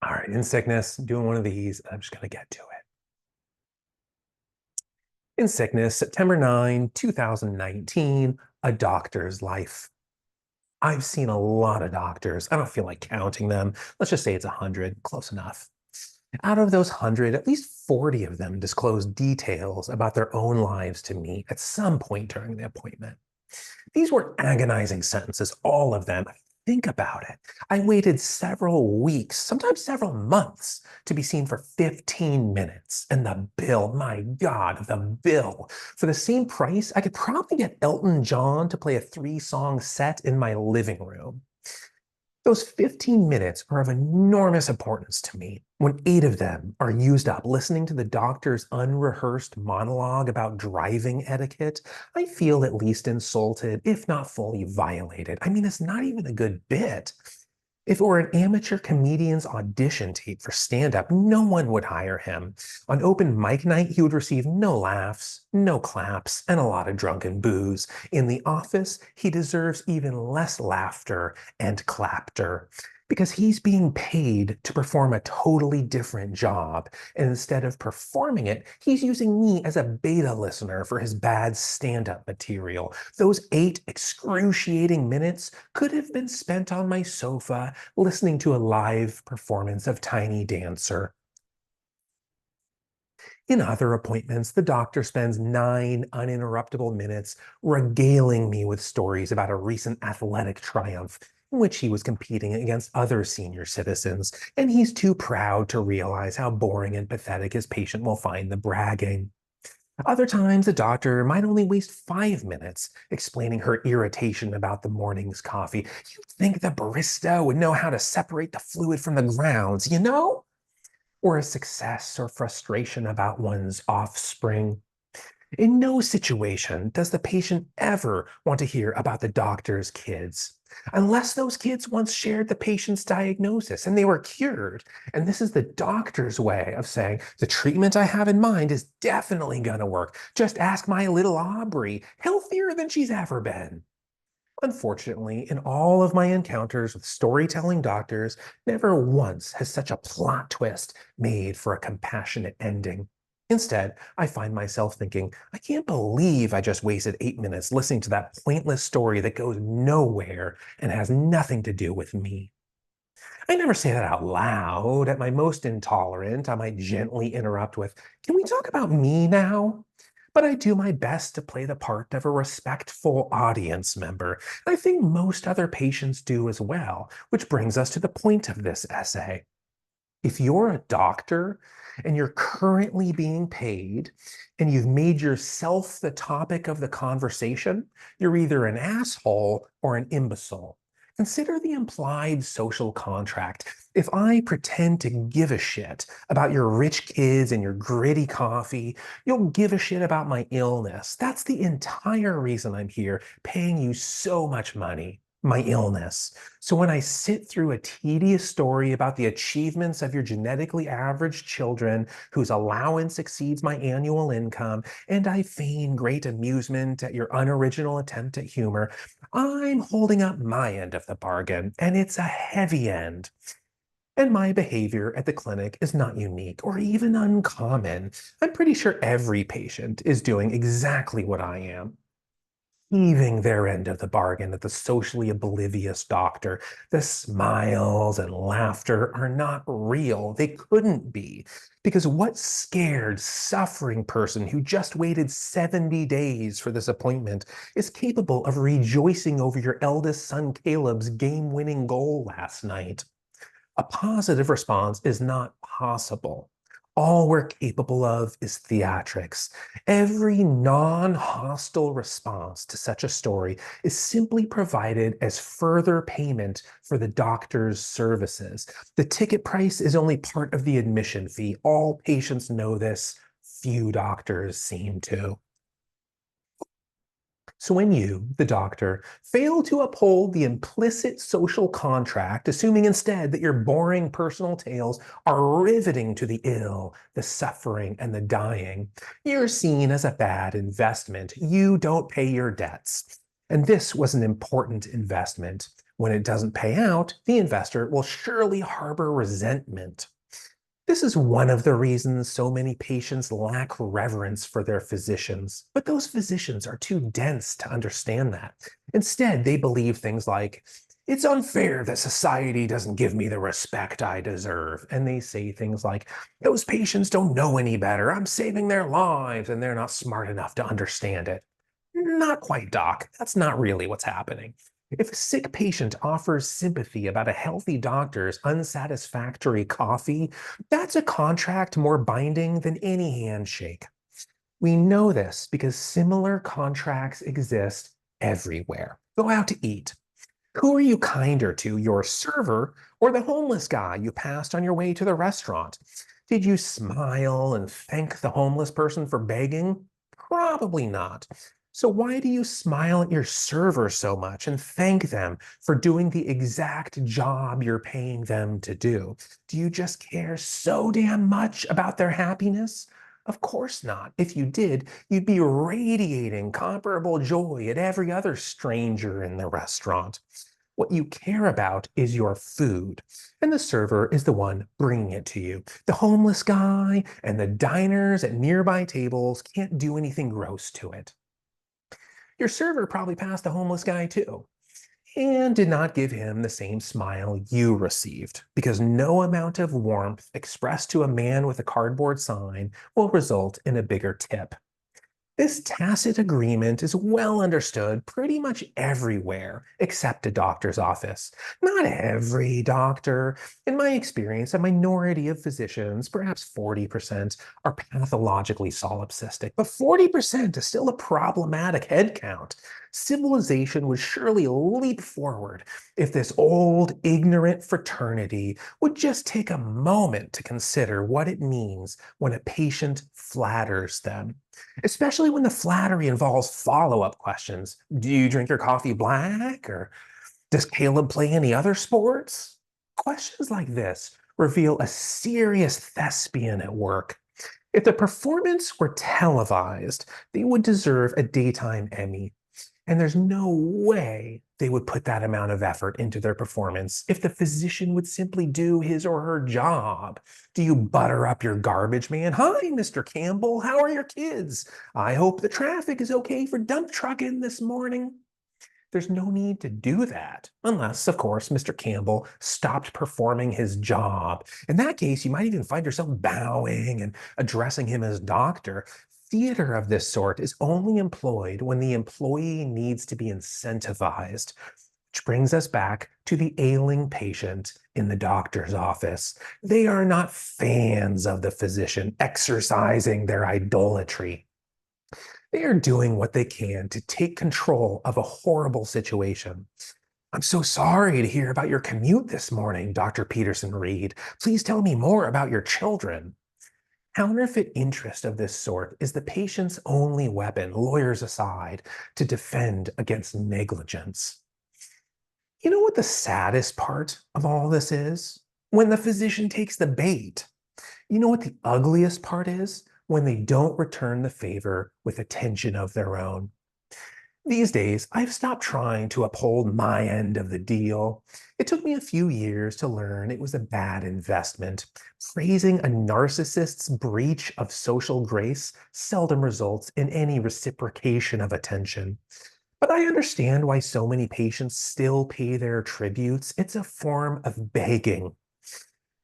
All right, in sickness, doing one of these. I'm just going to get to it. In sickness, September 9, 2019, a doctor's life. I've seen a lot of doctors. I don't feel like counting them. Let's just say it's 100, close enough. Out of those 100, at least 40 of them disclose details about their own lives to me at some point during the appointment. These were agonizing sentences, all of them. Think about it. I waited several weeks, sometimes several months, to be seen for 15 minutes. And the bill, my God, the bill. For the same price, I could probably get Elton John to play a 3-song set in my living room. Those 15 minutes are of enormous importance to me. When 8 of them are used up listening to the doctor's unrehearsed monologue about driving etiquette, I feel at least insulted, if not fully violated. I mean, it's not even a good bit. If it were an amateur comedian's audition tape for stand-up, no one would hire him. On open mic night, he would receive no laughs, no claps, and a lot of drunken booze. In the office, he deserves even less laughter and clapter because he's being paid to perform a totally different job. And instead of performing it, he's using me as a beta listener for his bad stand-up material. Those 8 excruciating minutes could have been spent on my sofa listening to a live performance of Tiny Dancer. In other appointments, the doctor spends 9 uninterruptible minutes regaling me with stories about a recent athletic triumph in which he was competing against other senior citizens, and he's too proud to realize how boring and pathetic his patient will find the bragging. Other times, the doctor might only waste 5 minutes explaining her irritation about the morning's coffee. You'd think the barista would know how to separate the fluid from the grounds, you know? Or a success or frustration about one's offspring. In no situation does the patient ever want to hear about the doctor's kids, unless those kids once shared the patient's diagnosis and they were cured. And this is the doctor's way of saying, the treatment I have in mind is definitely going to work. Just ask my little Aubrey, healthier than she's ever been. Unfortunately, in all of my encounters with storytelling doctors, never once has such a plot twist made for a compassionate ending. Instead, I find myself thinking, I can't believe I just wasted 8 minutes listening to that pointless story that goes nowhere and has nothing to do with me. I never say that out loud. At my most intolerant, I might gently interrupt with, can we talk about me now? But I do my best to play the part of a respectful audience member. And I think most other patients do as well, which brings us to the point of this essay. If you're a doctor and you're currently being paid and you've made yourself the topic of the conversation, you're either an asshole or an imbecile. Consider the implied social contract. If I pretend to give a shit about your rich kids and your gritty coffee, you'll give a shit about my illness. That's the entire reason I'm here, paying you so much money. My illness. So when I sit through a tedious story about the achievements of your genetically average children whose allowance exceeds my annual income, and I feign great amusement at your unoriginal attempt at humor, I'm holding up my end of the bargain, and it's a heavy end. And my behavior at the clinic is not unique or even uncommon. I'm pretty sure every patient is doing exactly what I am, heaving their end of the bargain at the socially oblivious doctor. The smiles and laughter are not real. They couldn't be. Because what scared, suffering person who just waited 70 days for this appointment is capable of rejoicing over your eldest son Caleb's game-winning goal last night? A positive response is not possible. All we're capable of is theatrics. Every non-hostile response to such a story is simply provided as further payment for the doctor's services. The ticket price is only part of the admission fee. All patients know this. Few doctors seem to. So when you, the doctor, fail to uphold the implicit social contract, assuming instead that your boring personal tales are riveting to the ill, the suffering, and the dying, you're seen as a bad investment. You don't pay your debts. And this was an important investment. When it doesn't pay out, the investor will surely harbor resentment. This is one of the reasons so many patients lack reverence for their physicians, but those physicians are too dense to understand that. Instead, they believe things like, it's unfair that society doesn't give me the respect I deserve. And they say things like, those patients don't know any better. I'm saving their lives, and they're not smart enough to understand it. Not quite, doc. That's not really what's happening. If a sick patient offers sympathy about a healthy doctor's unsatisfactory coffee, that's a contract more binding than any handshake. We know this because similar contracts exist everywhere. Go out to eat. Who are you kinder to, your server or the homeless guy you passed on your way to the restaurant? Did you smile and thank the homeless person for begging? Probably not. So, why do you smile at your server so much and thank them for doing the exact job you're paying them to do? Do you just care so damn much about their happiness? Of course not. If you did, you'd be radiating comparable joy at every other stranger in the restaurant. What you care about is your food, and the server is the one bringing it to you. The homeless guy and the diners at nearby tables can't do anything gross to it. Your server probably passed the homeless guy too, and did not give him the same smile you received, because no amount of warmth expressed to a man with a cardboard sign will result in a bigger tip. This tacit agreement is well understood pretty much everywhere except a doctor's office. Not every doctor. In my experience, a minority of physicians, perhaps 40%, are pathologically solipsistic, but 40% is still a problematic head count. Civilization would surely leap forward if this old, ignorant fraternity would just take a moment to consider what it means when a patient flatters them, especially when the flattery involves follow up questions. Do you drink your coffee black? Or does Caleb play any other sports? Questions like this reveal a serious thespian at work. If the performance were televised, they would deserve a daytime Emmy. And there's no way they would put that amount of effort into their performance if the physician would simply do his or her job. Do you butter up your garbage man? Hi, Mr. Campbell. How are your kids? I hope the traffic is okay for dump trucking this morning. There's no need to do that, unless, of course, Mr. Campbell stopped performing his job. In that case, you might even find yourself bowing and addressing him as doctor. Theater of this sort is only employed when the employee needs to be incentivized, which brings us back to the ailing patient in the doctor's office. They are not fans of the physician exercising their idolatry. They are doing what they can to take control of a horrible situation. I'm so sorry to hear about your commute this morning, Dr. Peterson Reed. Please tell me more about your children. Counterfeit interest of this sort is the patient's only weapon, lawyers aside, to defend against negligence. You know what the saddest part of all this is? When the physician takes the bait. You know what the ugliest part is? When they don't return the favor with attention of their own. These days, I've stopped trying to uphold my end of the deal. It took me a few years to learn it was a bad investment. Praising a narcissist's breach of social grace seldom results in any reciprocation of attention. But I understand why so many patients still pay their tributes. It's a form of begging.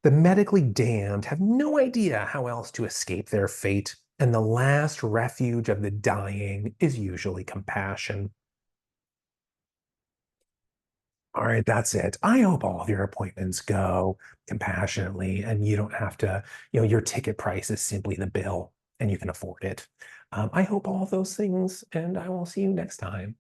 The medically damned have no idea how else to escape their fate, and the last refuge of the dying is usually compassion. All right, that's it. I hope all of your appointments go compassionately and you don't have to, your ticket price is simply the bill and you can afford it. I hope all of those things, and I will see you next time.